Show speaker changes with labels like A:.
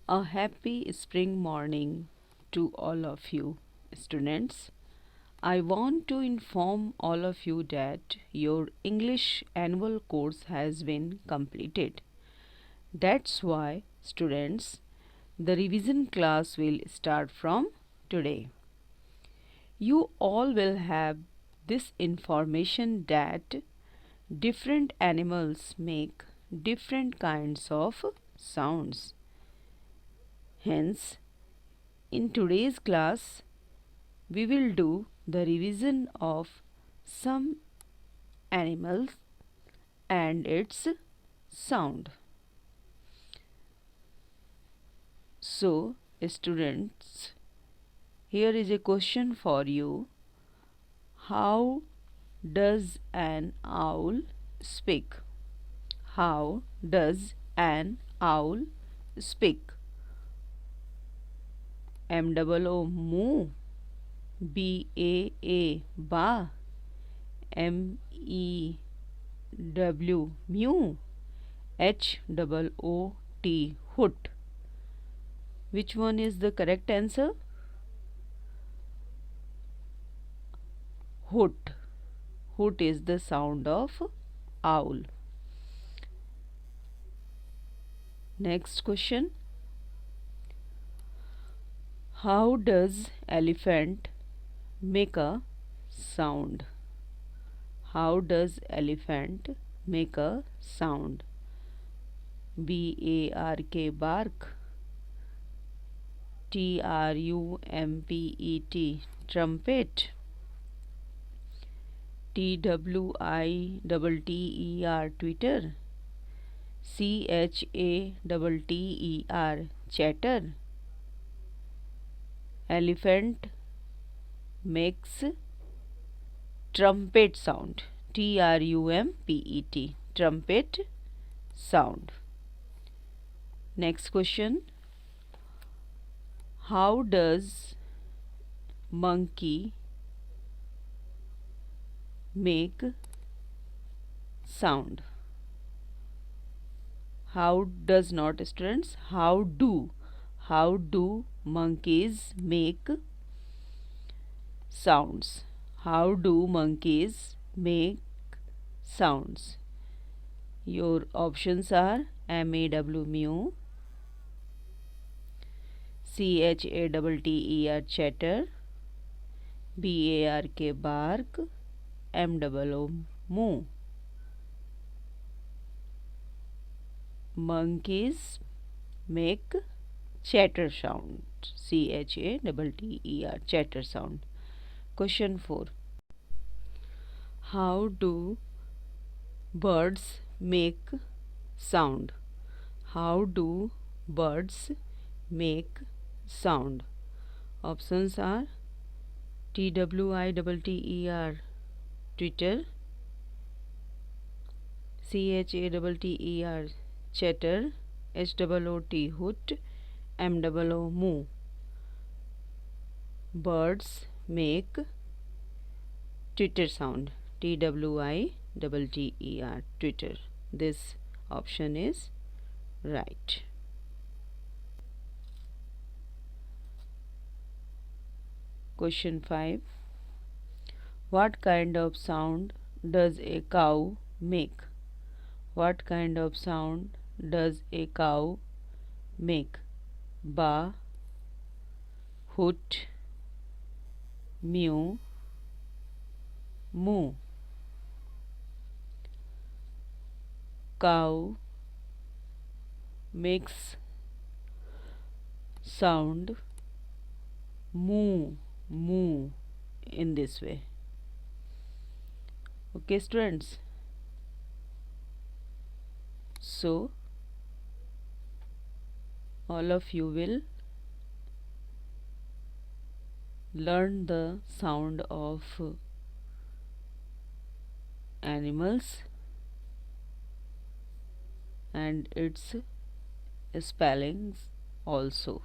A: A happy spring morning to all of you, students. I want to inform all of you that your English annual course has been completed. That's why, students, the revision class will start from today. You all will have this information that different animals make different kinds of sounds. Hence, in today's class, we will do the revision of some animals and its sound. So, students, here is a question for you. How does an owl speak? How does an owl speak? M-O-O moo, B-A-A ba, M-E-W mew, H-O-O-T hoot. Which one is the correct answer? Hoot. Hoot is the sound of owl. Next question. How does elephant make a sound? How does elephant make a sound? B-A-R-K bark, T-R-U-M-P-E-T trumpet, T-W-I-T-T-E-R Twitter, C-H-A-T-T-E-R chatter. Elephant makes trumpet sound, T-R-U-M-P-E-T trumpet sound. Next question. How does monkey make sound? How does not, students? How do monkeys make sounds? How do monkeys make sounds? Your options are M-A-W mew, C-H-A-T-T-E-R chatter, B-A-R-K bark, M-O-O moo. Monkeys make chatter sound, C-H-A-T-T-E-R chatter sound. Question 4. How do birds make sound? How do birds make sound? Options are T-W-I-T-T-E-R Twitter, C-H-A-T-T-E-R chatter, H-O-O-T hoot, M-O-O moo. Birds make Twitter sound, T-W-I-T-T-E-R Twitter. This option is right. Question 5. What kind of sound does a cow make? What kind of sound does a cow make? Ba, hoot, mew, moo. Cow makes sound moo, moo in this way. Okay, students. So, all of you will learn the sound of animals and its spellings also.